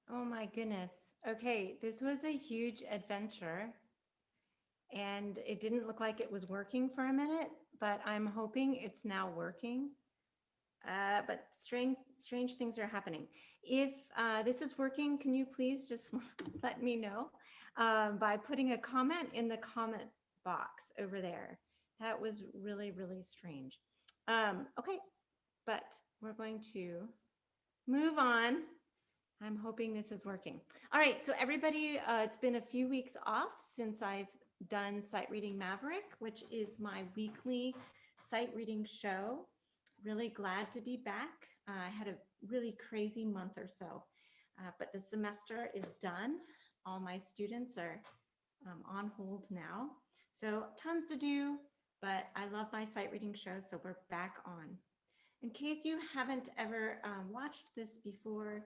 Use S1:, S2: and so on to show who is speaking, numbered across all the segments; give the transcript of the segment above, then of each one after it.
S1: Oh my goodness. Okay, this was a huge adventure and it didn't look like it was working for a minute, but I'm hoping it's now working. But strange things are happening. If this is working, can you please just let me know by putting a comment in the comment box over there? That was really strange. Okay, but we're going to move on. I'm hoping this is working. All right, so everybody, it's been a few weeks off since I've done Sight Reading Maverick, which is my weekly sight reading show. Really glad to be back. I had a really crazy month or so, but the semester is done. All my students are on hold now. So tons to do, but I love my sight reading show, so we're back on. In case you haven't ever watched this before,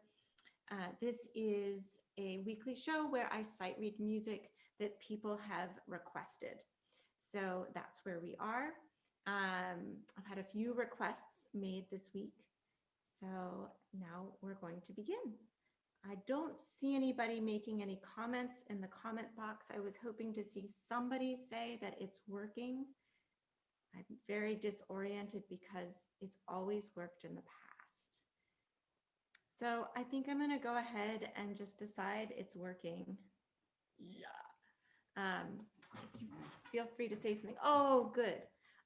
S1: this is a weekly show where I sight read music that people have requested. So that's where we are. I've had a few requests made this week. So now we're going to begin. I don't see anybody making any comments in the comment box. I was hoping to see somebody say that it's working. I'm very disoriented because it's always worked in the past. So I think I'm going to go ahead and just decide it's working. Yeah. Feel free to say something. Oh, good.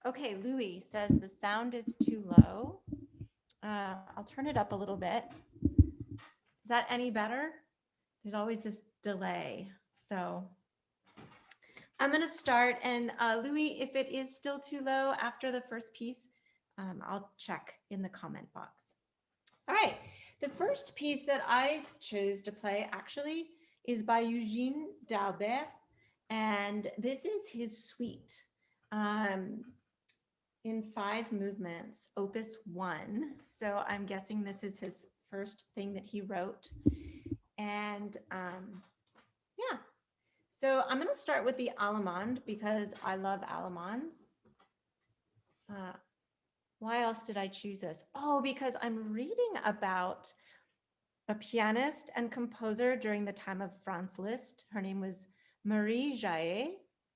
S1: Okay, Louis says the sound is too low. I'll turn it up a little bit. Is that any better? There's always this delay. So I'm going to start. And Louis, if it is still too low after the first piece, I'll check in the comment box. All right. The first piece that I chose to play actually is by Eugen d'Albert. And this is his suite in 5 movements, opus 1. So I'm guessing this is his first thing that he wrote. And yeah, so I'm going to start with the Allemande because I love Allemands. Why else did I choose this? Oh, because I'm reading about a pianist and composer during the time of Franz Liszt. Her name was Marie Jaëll.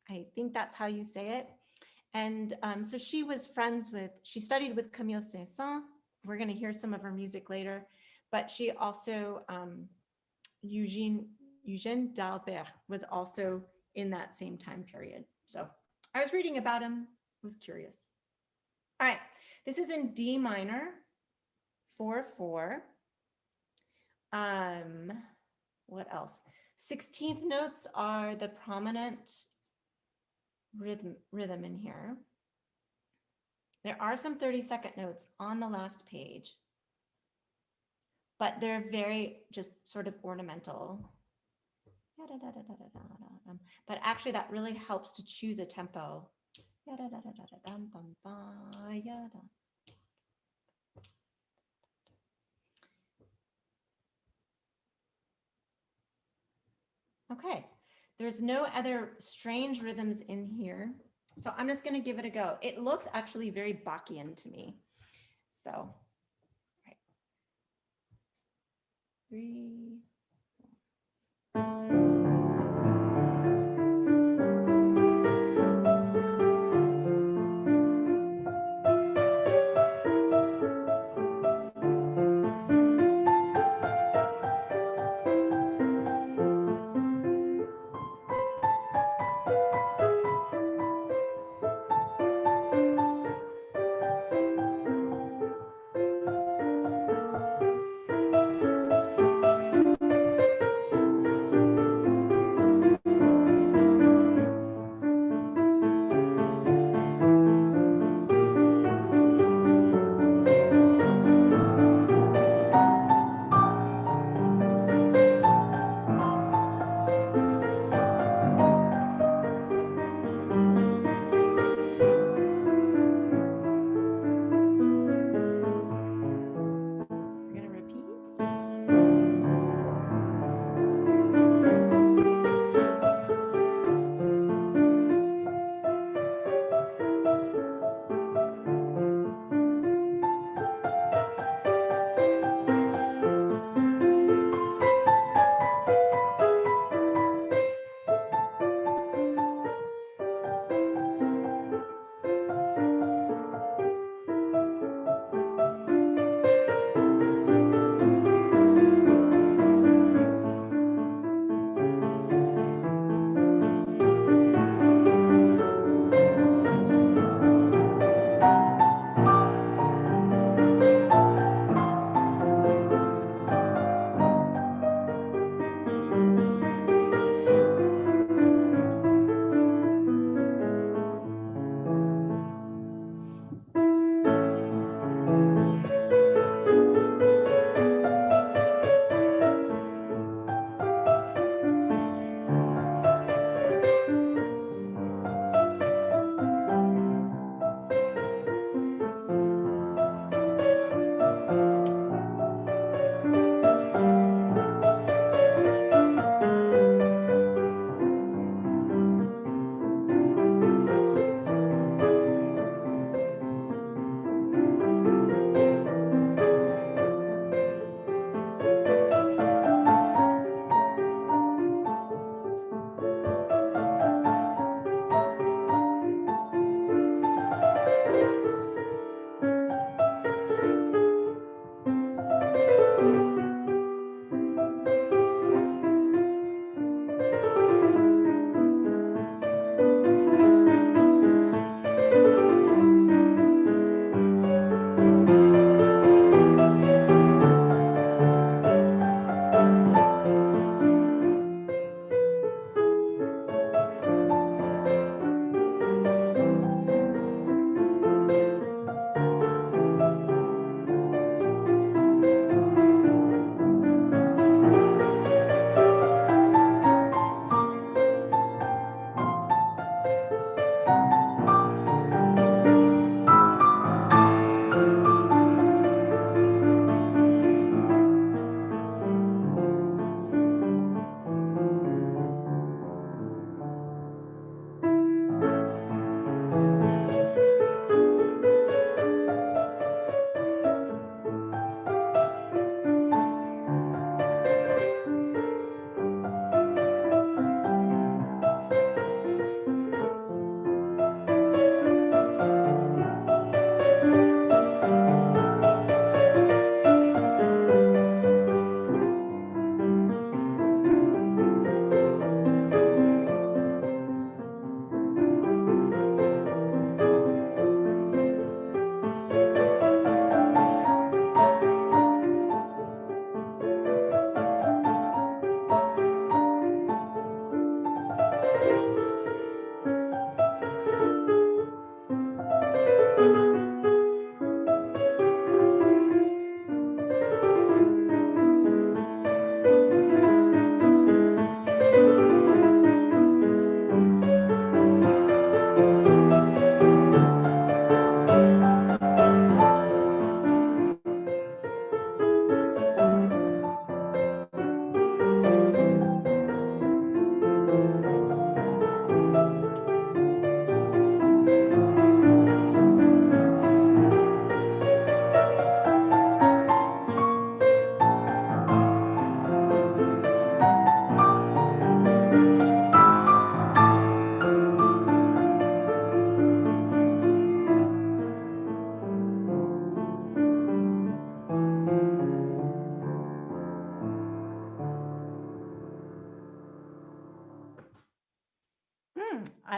S1: I think that's how you say it. And so she studied with Camille Saint-Saëns. We're going to hear some of her music later, but she also, Eugen d'Albert was also in that same time period. So I was reading about him, was curious. All right, this is in D minor, 4/4. What else? 16th notes are the prominent rhythm in here. There are some 32nd notes on the last page, but they're very just sort of ornamental. But actually that really helps to choose a tempo. Okay, there's no other strange rhythms in here. So I'm just going to give it a go. It looks actually very Bachian to me. So, right. 3, 4.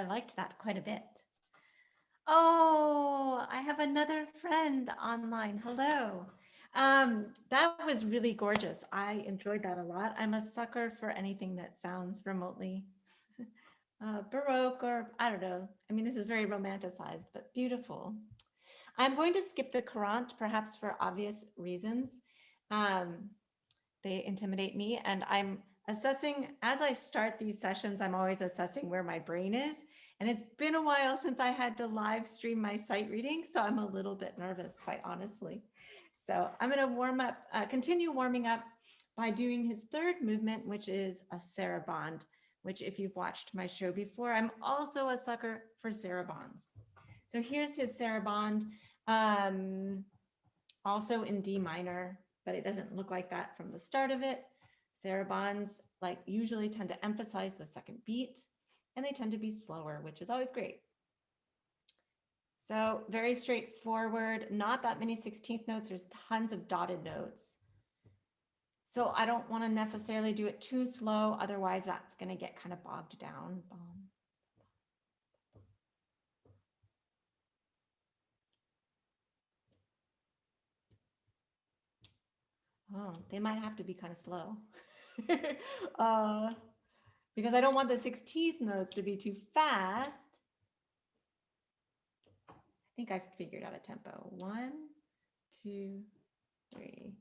S1: I liked that quite a bit. Oh, I have another friend online. Hello. That was really gorgeous. I enjoyed that a lot. I'm a sucker for anything that sounds remotely Baroque, or I don't know. I mean, this is very romanticized, but beautiful. I'm going to skip the Courant, perhaps for obvious reasons. They intimidate me, and I'm assessing, as I start these sessions, I'm always assessing where my brain is. And it's been a while since I had to live stream my sight reading, so I'm a little bit nervous, quite honestly. So I'm going to continue warming up by doing his third movement, which is a sarabande, which if you've watched my show before, I'm also a sucker for sarabandes. So here's his sarabande, also in D minor, but it doesn't look like that from the start of it. Sarabandes usually tend to emphasize the second beat, and they tend to be slower, which is always great. So very straightforward, not that many 16th notes. There's tons of dotted notes. So I don't want to necessarily do it too slow. Otherwise, that's going to get kind of bogged down. Oh, they might have to be kind of slow. Because I don't want the 16th notes to be too fast. I think I figured out a tempo. 1, 2, 3.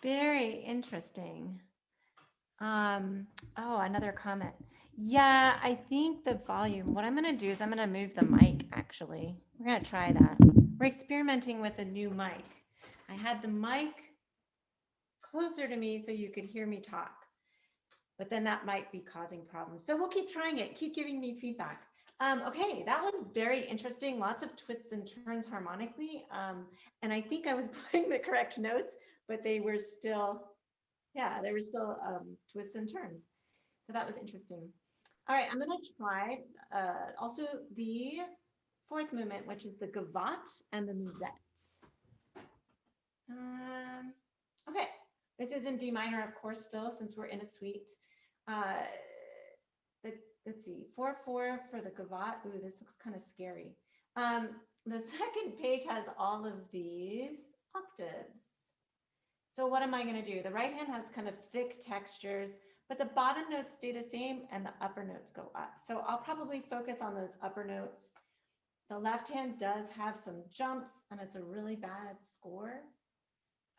S1: Very interesting. Oh, another comment. Yeah, I think the volume, what I'm going to do is I'm going to move the mic actually. We're going to try that. We're experimenting with a new mic. I had the mic closer to me so you could hear me talk, but then that might be causing problems. So we'll keep trying it. Keep giving me feedback. Okay, that was very interesting. Lots of twists and turns harmonically. And I think I was playing the correct notes, but they were still, yeah, there were still twists and turns. So that was interesting. All right, I'm going to try also the fourth movement, which is the gavotte and the musette. Okay, this is in D minor, of course, still, since we're in a suite. Let's see, 4/4 for the gavotte. Ooh, this looks kind of scary. The second page has all of these octaves. So what am I going to do? The right hand has kind of thick textures, but the bottom notes stay the same and the upper notes go up. So I'll probably focus on those upper notes. The left hand does have some jumps and it's a really bad score.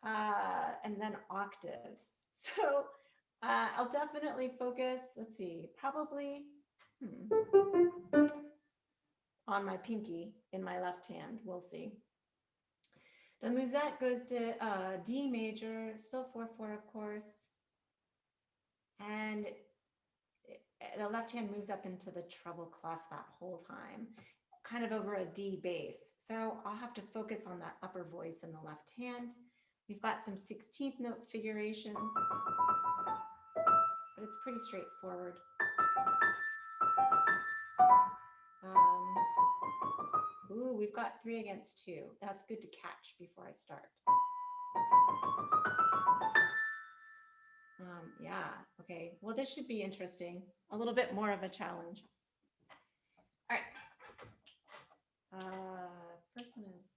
S1: And then octaves. So I'll definitely focus, let's see, probably on my pinky in my left hand. We'll see. The musette goes to D major, still 4/4, of course. And the left hand moves up into the treble clef that whole time, kind of over a D bass. So I'll have to focus on that upper voice in the left hand. We've got some 16th note figurations, but it's pretty straightforward. Ooh, we've got 3 against 2. That's good to catch before I start. Yeah, okay. Well, this should be interesting. A little bit more of a challenge. All right. First one is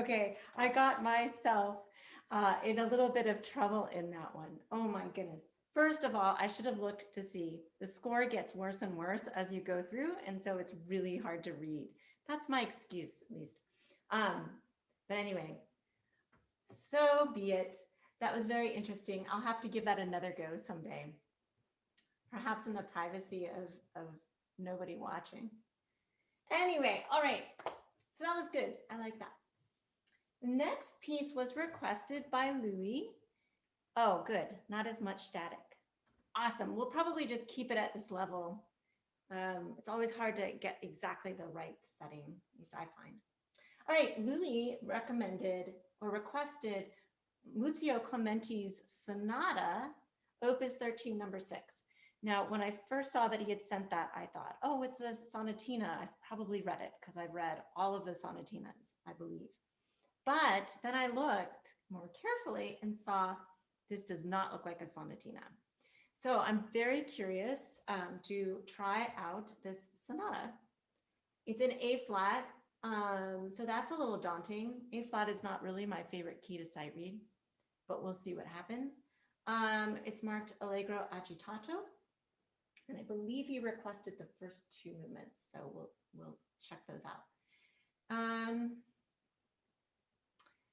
S1: Okay, I got myself in a little bit of trouble in that one. Oh my goodness. First of all, I should have looked to see the score gets worse and worse as you go through, and so it's really hard to read. That's my excuse, at least. But anyway, so be it. That was very interesting. I'll have to give that another go someday, perhaps in the privacy of nobody watching. Anyway, all right. So that was good. I like that. The next piece was requested by Louis. Oh, good. Not as much static. Awesome. We'll probably just keep it at this level. It's always hard to get exactly the right setting, at least I find. All right, Louis recommended or requested Muzio Clementi's Sonata, Opus 13, number 6. Now, when I first saw that he had sent that, I thought, oh, it's a sonatina. I've probably read it because I've read all of the sonatinas, I believe. But then I looked more carefully and saw this does not look like a sonatina. So I'm very curious to try out this sonata. It's in A flat, so that's a little daunting. A flat is not really my favorite key to sight read, but we'll see what happens. It's marked Allegro agitato, and I believe he requested the first 2 movements, so we'll check those out.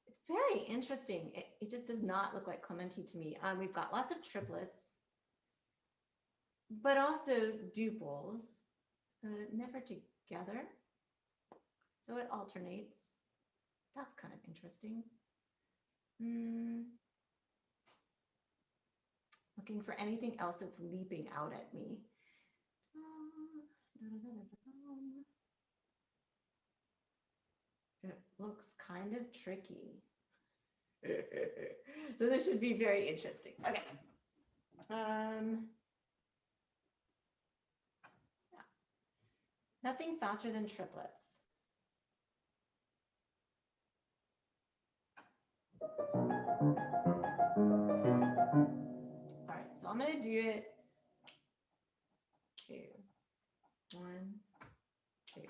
S1: It's very interesting. It just does not look like Clementi to me. We've got lots of triplets, but also duples, never together. So it alternates. That's kind of interesting. Looking for anything else that's leaping out at me. It looks kind of tricky. So this should be very interesting. Okay. Yeah. Nothing faster than triplets. All right, so I'm going to do it 2, 1, 2.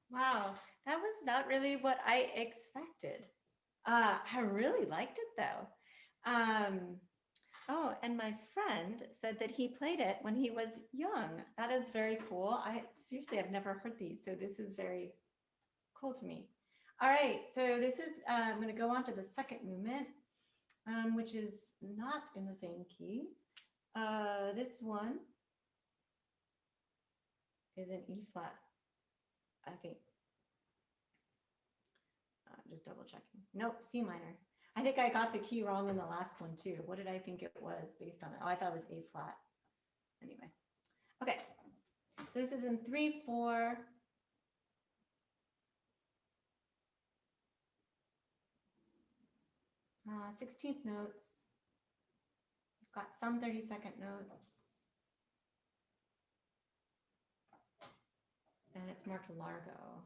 S1: Wow, that was not really what I expected. I really liked it though. Oh, and my friend said that he played it when he was young. That is very cool. I seriously, I've never heard these, so this is very cool to me. All right, so this is, I'm going to go on to the second movement, which is not in the same key. This one is an E flat, I think. Just double checking. Nope, C minor. I think I got the key wrong in the last one too. What did I think it was based on it? Oh, I thought it was A flat. Anyway, okay. So this is in 3/4. 16th notes. We've got some 32nd notes. And it's marked largo.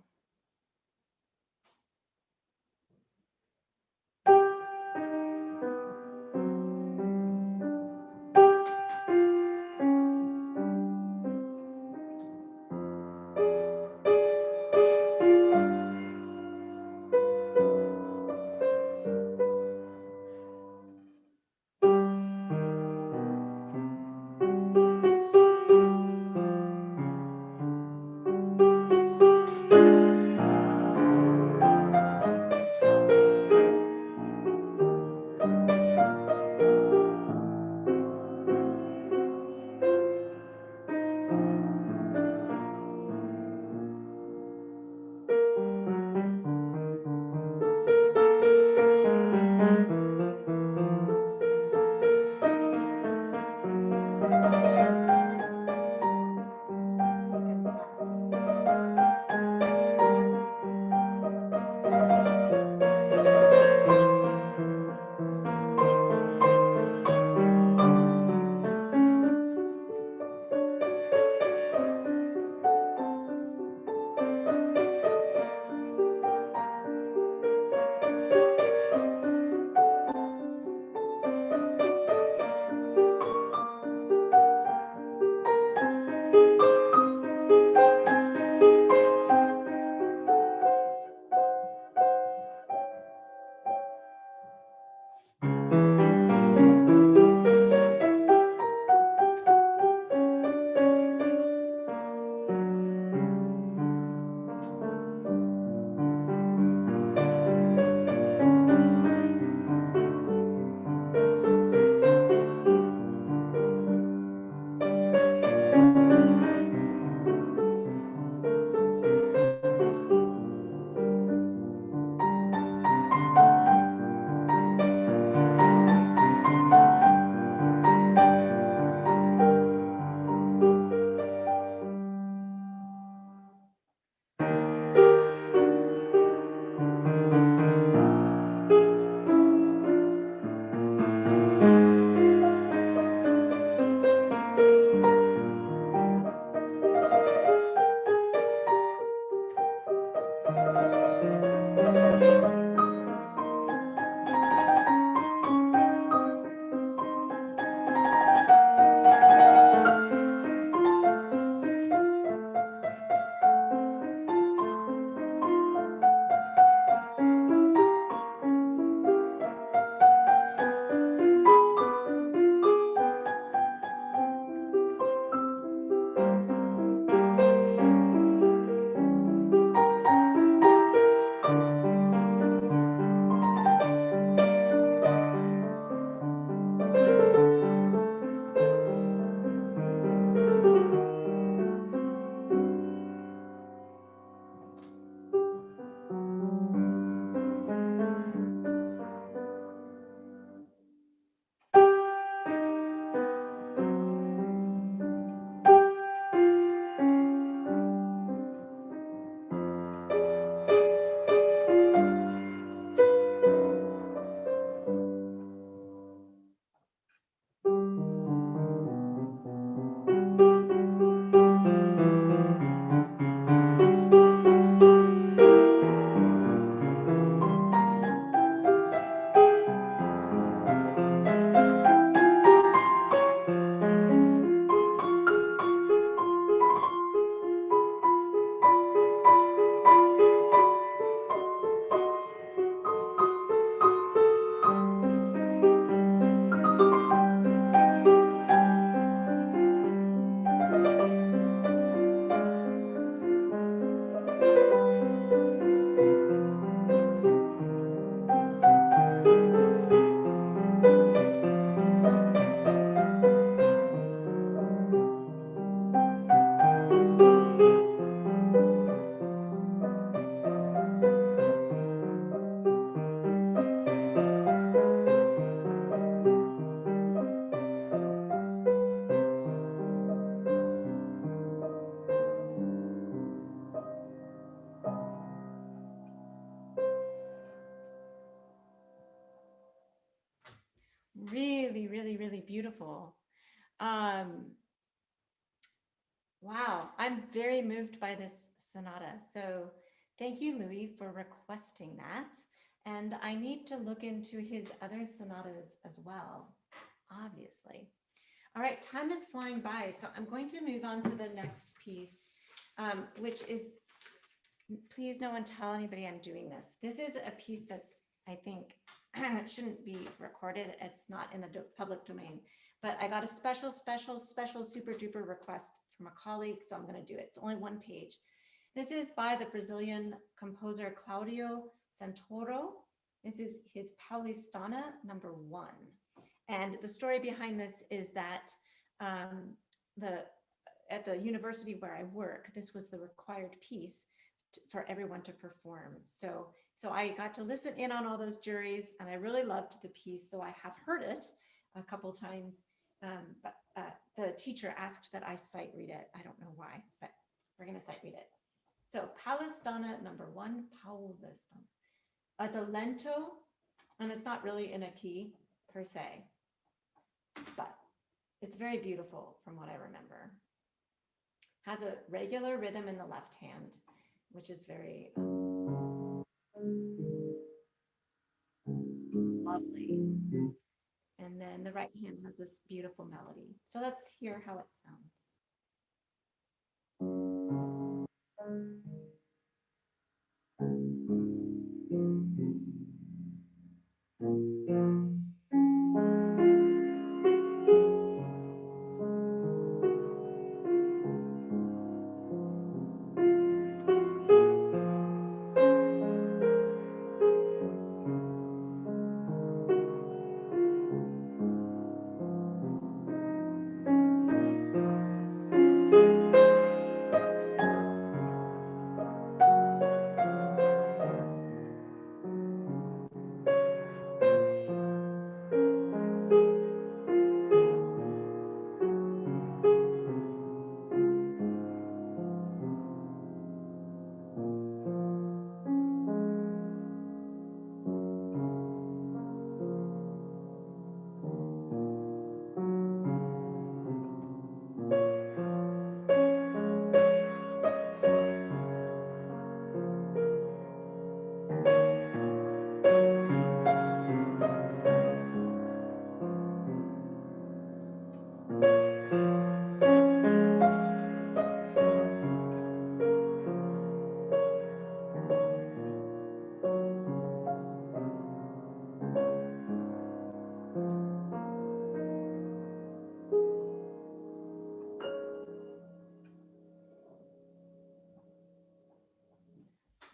S1: really, really, really beautiful. Wow, I'm very moved by this sonata. So thank you, Louis, for requesting that. And I need to look into his other sonatas as well, obviously. All right, time is flying by. So I'm going to move on to the next piece, which is, please no one tell anybody I'm doing this. This is a piece that's, I think, shouldn't be recorded. It's not in the public domain, but I got a special super duper request from a colleague, so I'm going to do it. It's only one page. This is by the Brazilian composer Claudio Santoro. This is his Paulistana #1. And the story behind this is that at the university where I work, this was the required piece for everyone to perform. So I got to listen in on all those juries, and I really loved the piece. So I have heard it a couple times, but the teacher asked that I sight read it. I don't know why, but we're going to sight read it. So Paulistana #1, Paulistana. It's a lento, and it's not really in a key per se, but it's very beautiful from what I remember. Has a regular rhythm in the left hand, which is very lovely. And then the right hand has this beautiful melody. So let's hear how it sounds.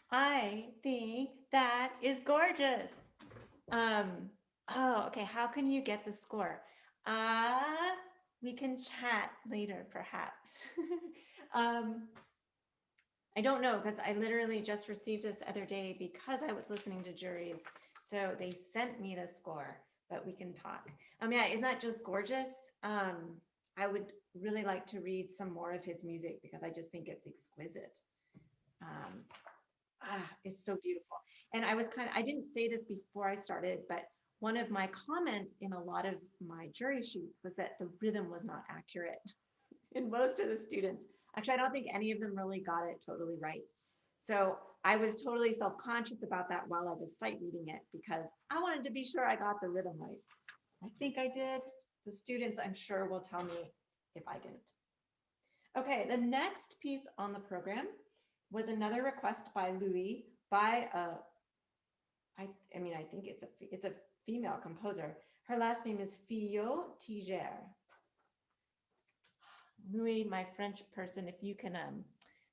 S1: I think that is gorgeous. Oh, okay. How can you get the score? We can chat later, perhaps. I don't know, because I literally just received this other day because I was listening to juries. So they sent me the score, but we can talk. Yeah, isn't that just gorgeous? I would really like to read some more of his music because I just think it's exquisite. It's so beautiful. And I didn't say this before I started, but one of my comments in a lot of my jury sheets was that the rhythm was not accurate in most of the students. Actually, I don't think any of them really got it totally right. So I was totally self-conscious about that while I was sight reading it because I wanted to be sure I got the rhythm right. I think I did. The students, I'm sure, will tell me if I didn't. Okay, the next piece on the program was another request by Louis by I think it's a female composer. Her last name is Fillaux-Tiger. Louis, my French person, if you can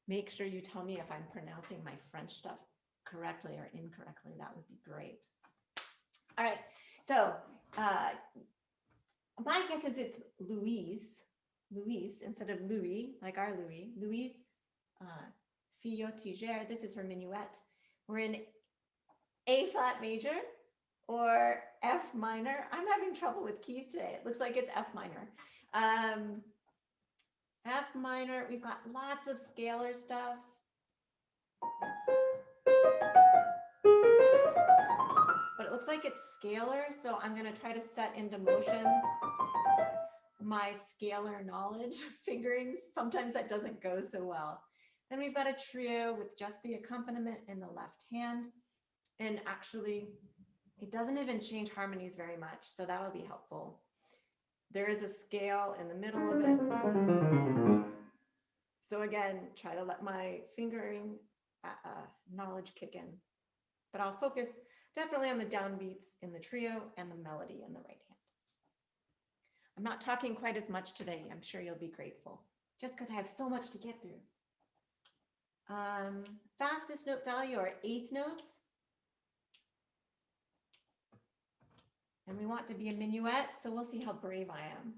S1: make sure you tell me if I'm pronouncing my French stuff correctly or incorrectly, that would be great. All right, so my guess is it's Louise instead of Louis, like our Louise Fillaux-Tiger. This is her Menuet. We're in A flat major or F minor. I'm having trouble with keys today. It looks like it's F minor. F minor, we've got lots of scalar stuff. But it looks like it's scalar, so I'm going to try to set into motion my scalar knowledge of fingerings. Sometimes that doesn't go so well. Then we've got a trio with just the accompaniment in the left hand. And actually, it doesn't even change harmonies very much, so that'll be helpful. There is a scale in the middle of it. So again, try to let my fingering knowledge kick in. But I'll focus definitely on the downbeats in the trio and the melody in the right hand. I'm not talking quite as much today. I'm sure you'll be grateful, just because I have so much to get through. Fastest note value are eighth notes. And we want to be a minuet, so we'll see how brave I am.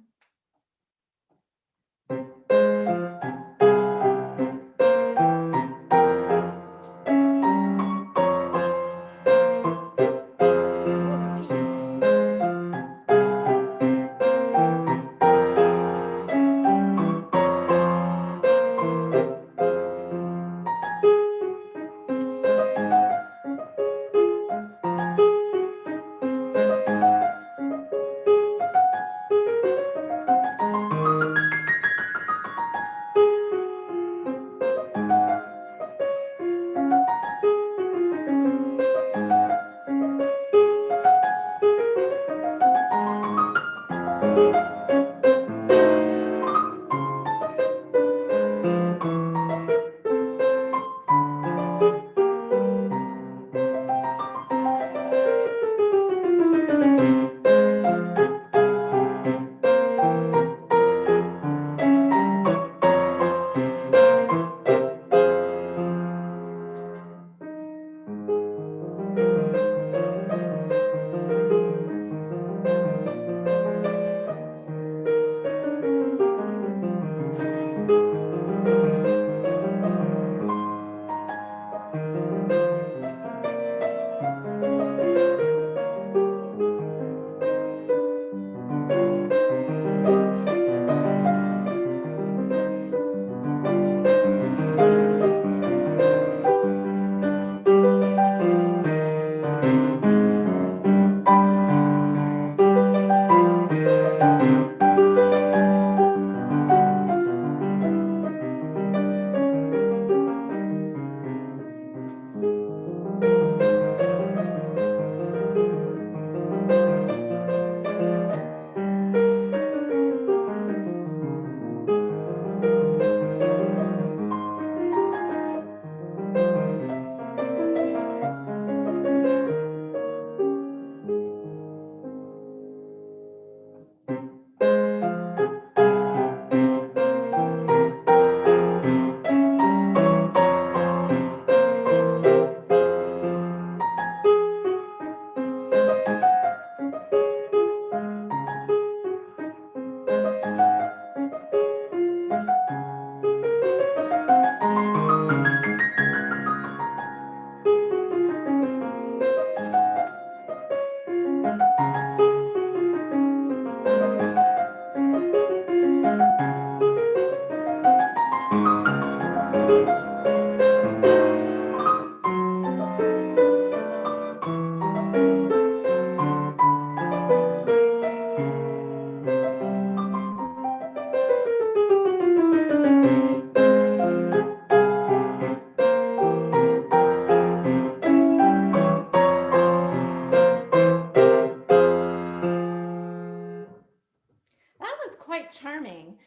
S1: Charming.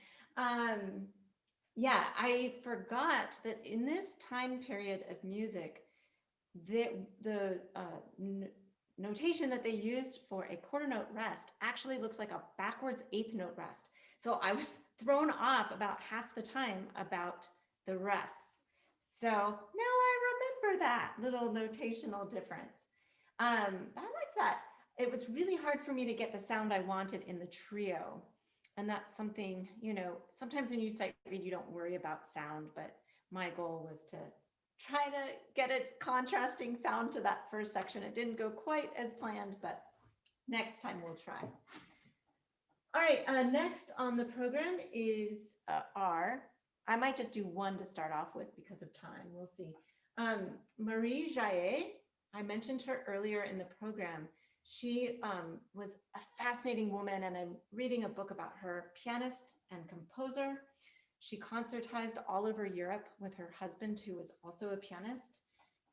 S1: Yeah, I forgot that in this time period of music, the notation that they used for a quarter note rest actually looks like a backwards eighth note rest. So I was thrown off about half the time about the rests. So now I remember that little notational difference. I like that. It was really hard for me to get the sound I wanted in the trio. And that's something, you know, sometimes when you sight read, you don't worry about sound, but my goal was to try to get a contrasting sound to that first section. It didn't go quite as planned, but next time we'll try. All right, next on the program is R. I might just do one to start off with because of time. We'll see. Marie Jaëll I mentioned her earlier in the program. She was a fascinating woman, and I'm reading a book about her, pianist and composer. She concertized all over Europe with her husband, who was also a pianist,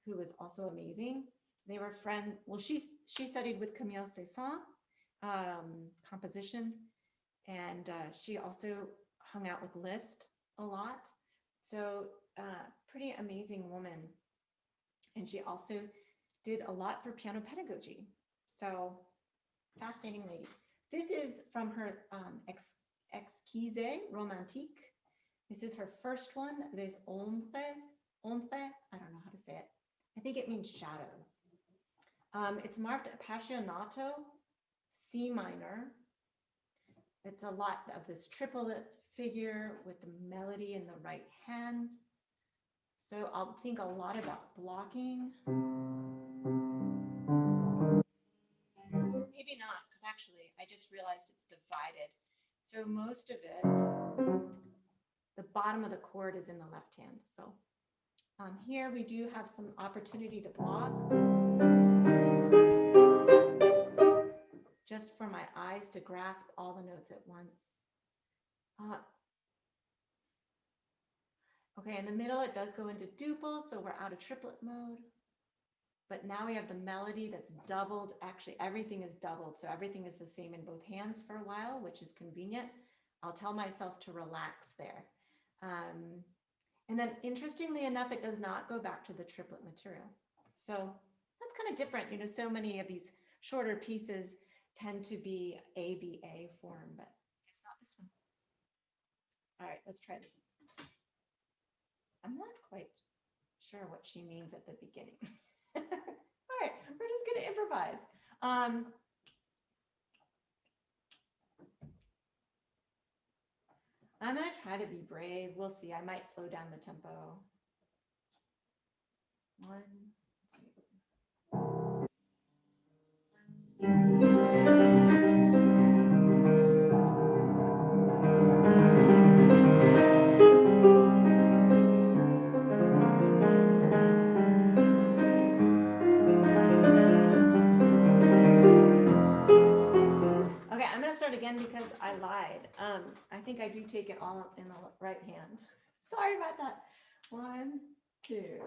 S1: who was also amazing. They were friends. Well, she studied with Camille Saint-Saëns, composition, and she also hung out with Liszt a lot. So pretty amazing woman. And she also did a lot for piano pedagogy. So fascinating lady. This is from her Esquisses romantique. This is her first one. There's Ombres, Ombre, I don't know how to say it. I think it means shadows. It's marked Appassionato, C minor. It's a lot of this triplet figure with the melody in the right hand. So I'll think a lot about blocking. Maybe not, because actually I just realized it's divided. So most of it, the bottom of the chord is in the left hand. So here we do have some opportunity to block. Just for my eyes to grasp all the notes at once. Okay, in the middle, it does go into duple, so we're out of triplet mode. But now we have the melody that's doubled. Actually, everything is doubled, so everything is the same in both hands for a while, which is convenient. I'll tell myself to relax there. And then interestingly enough, it does not go back to the triplet material. So that's kind of different. You know, so many of these shorter pieces tend to be ABA form, but it's not this one. All right, let's try this. I'm not quite sure what she means at the beginning. All right, we're just going to improvise. I'm going to try to be brave. We'll see. I might slow down the tempo. 1, 2. Again, because I lied. I think I do take it all in the right hand. Sorry about that. 1, 2.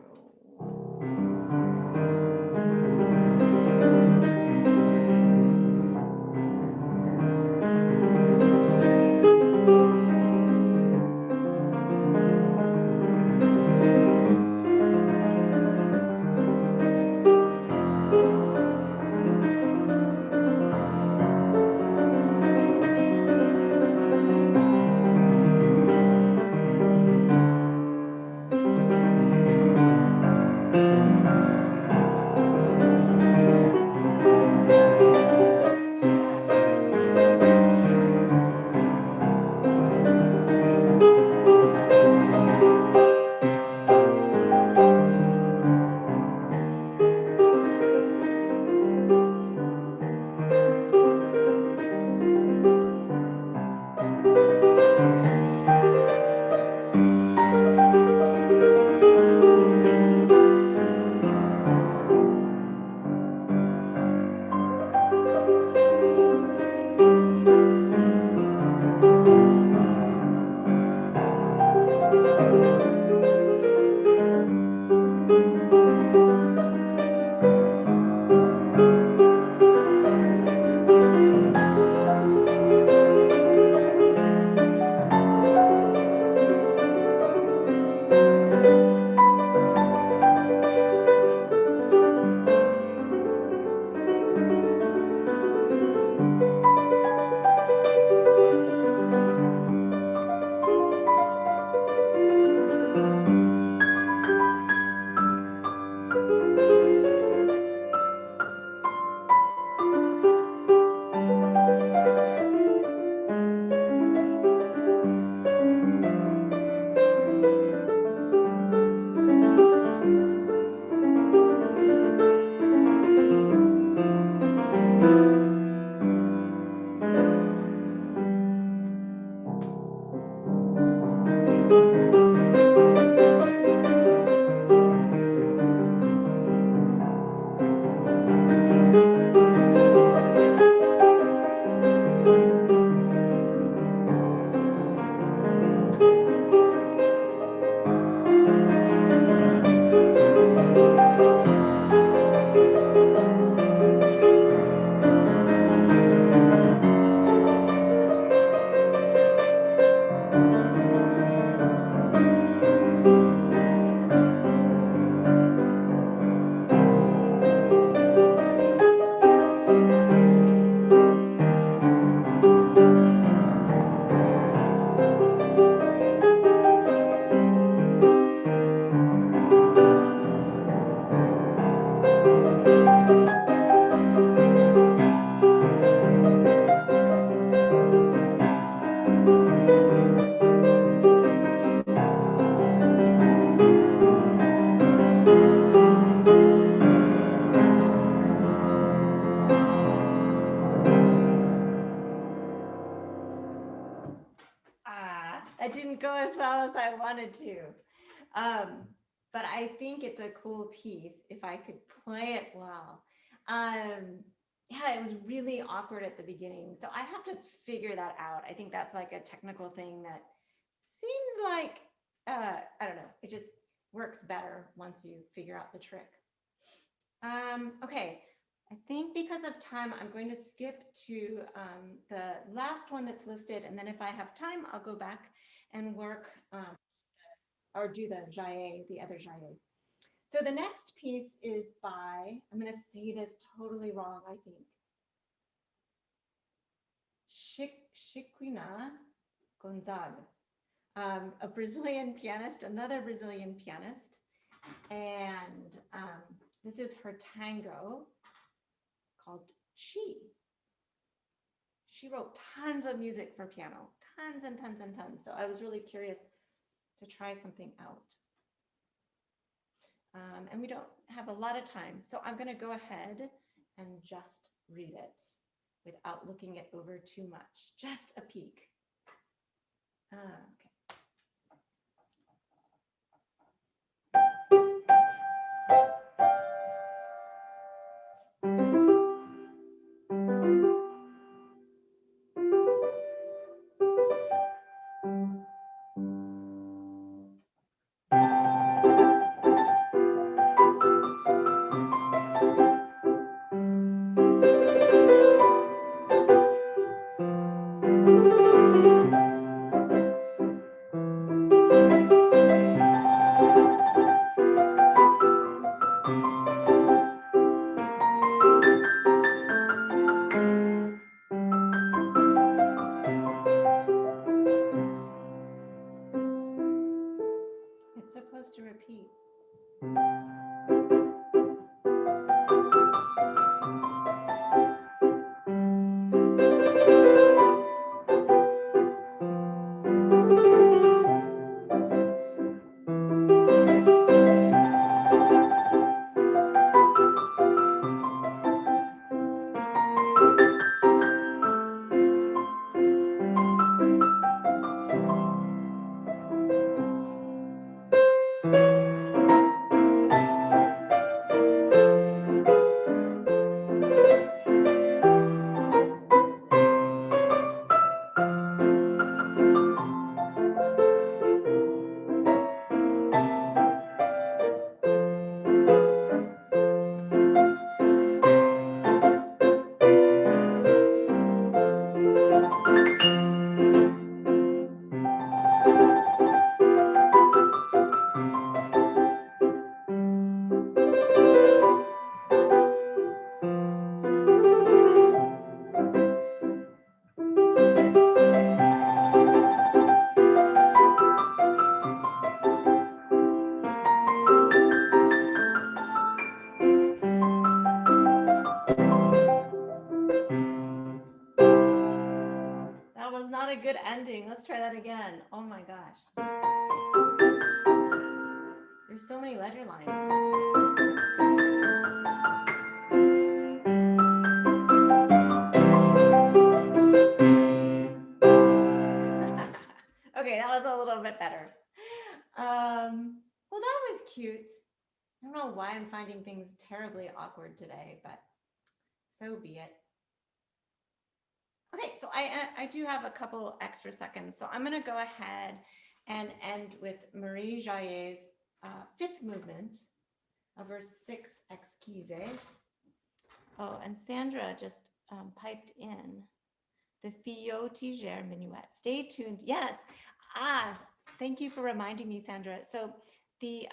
S1: go as well as I wanted to. But I think it's a cool piece if I could play it well. Yeah, it was really awkward at the beginning. So I have to figure that out. I think that's like a technical thing that seems like, I don't know, it just works better once you figure out the trick. Okay, I think because of time, I'm going to skip to the last one that's listed. And then if I have time, I'll go back and work or do the Jaëll, the other Jaëll. So the next piece is by, I'm going to say this totally wrong, I think. Chiquinha Gonzaga, a Brazilian pianist, another Brazilian pianist. And this is her tango called Chi. She wrote tons of music for piano, tons and tons and tons. So I was really curious to try something out. And we don't have a lot of time. So I'm going to go ahead and just read it without looking it over too much. Just a peek. Okay. It's supposed to repeat. That was not a good ending. Let's try that again. Oh my gosh. There's so many ledger lines. Okay, that was a little bit better. Well, that was cute. I don't know why I'm finding things terribly awkward today, but so be it. Okay, so I do have a couple extra seconds. So I'm going to go ahead and end with Marie Jaëll's fifth movement of her 6 Esquisses. Oh, and Sandra just piped in the Fillaux-Tiger Menuet. Stay tuned. Yes. Thank you for reminding me, Sandra. So the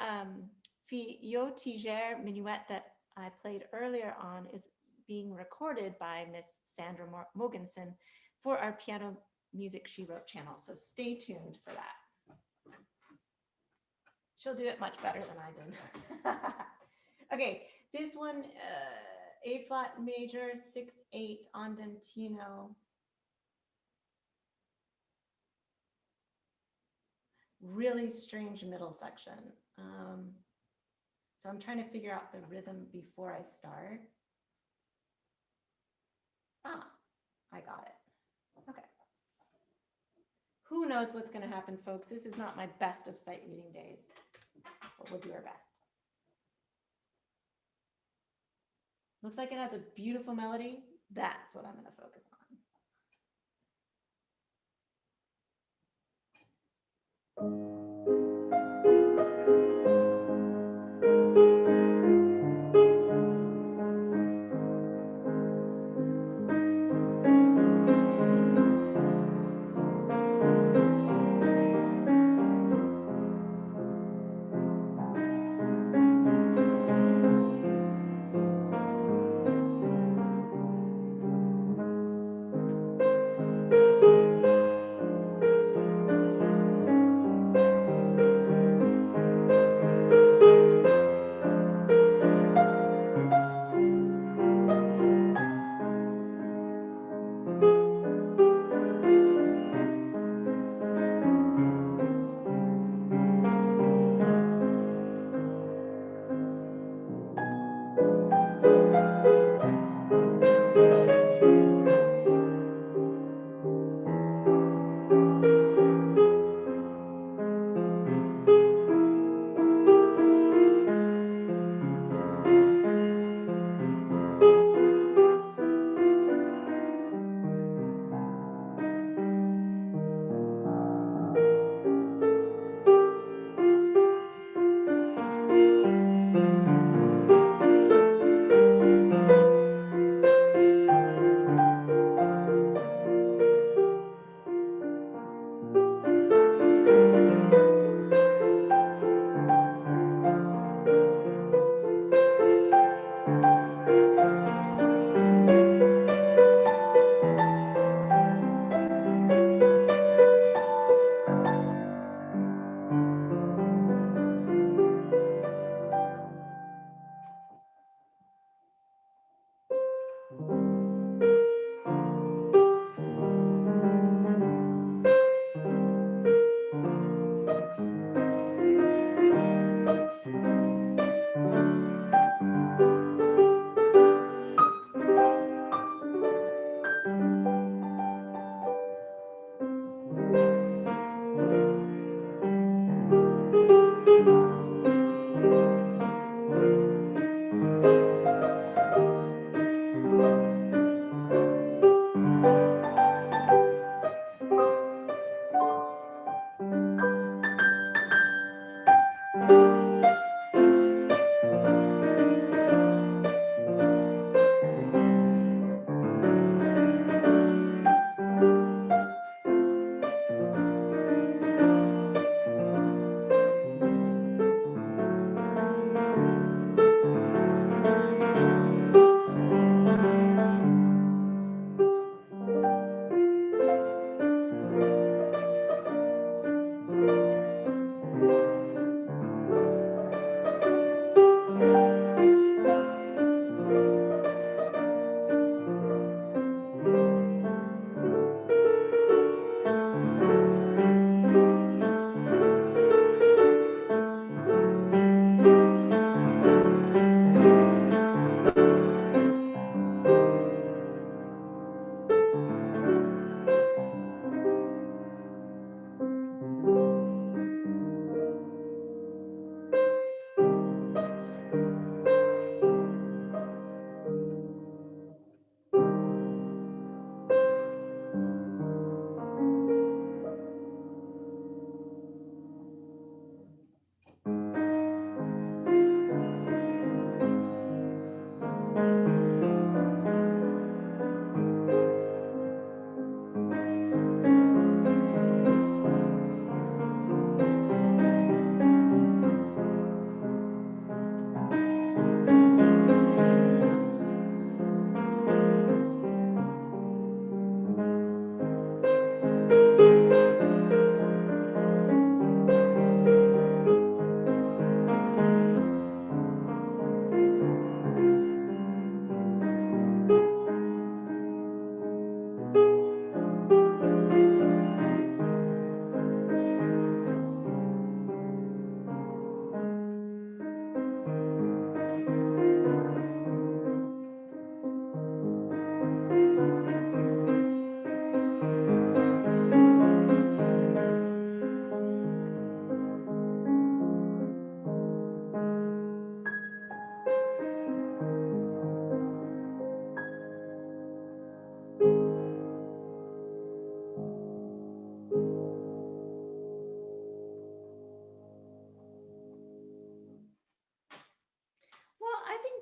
S1: Fillaux-Tiger Menuet that I played earlier on is being recorded by Miss Sandra Mogensen for our Piano Music She Wrote channel. So stay tuned for that. She'll do it much better than I did. Okay, this one, A flat major, 6/8 andantino. Really strange middle section. So I'm trying to figure out the rhythm before I start. I got it. Okay. Who knows what's going to happen, folks? This is not my best of sight reading days, but we'll do our best. Looks like it has a beautiful melody. That's what I'm going to focus on.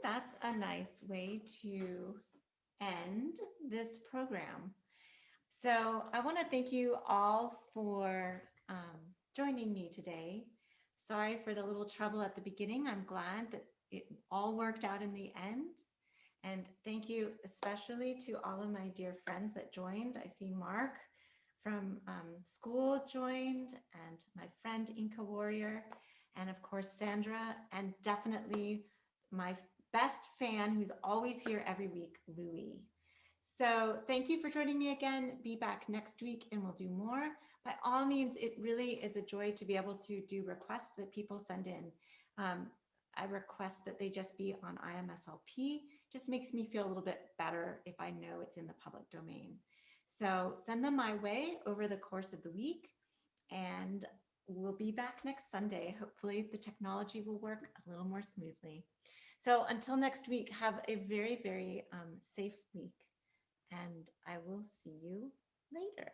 S1: that's a nice way to end this program. So I want to thank you all for joining me today. Sorry for the little trouble at the beginning. I'm glad that it all worked out in the end. And thank you especially to all of my dear friends that joined. I see Mark from school joined, and my friend Inca Warrior, and of course Sandra, and definitely my best fan who's always here every week, Louie. So thank you for joining me again. Be back next week and we'll do more. By all means, it really is a joy to be able to do requests that people send in. I request that they just be on IMSLP. Just makes me feel a little bit better if I know it's in the public domain. So send them my way over the course of the week, and we'll be back next Sunday. Hopefully the technology will work a little more smoothly. So until next week, have a very, very safe week, and I will see you later.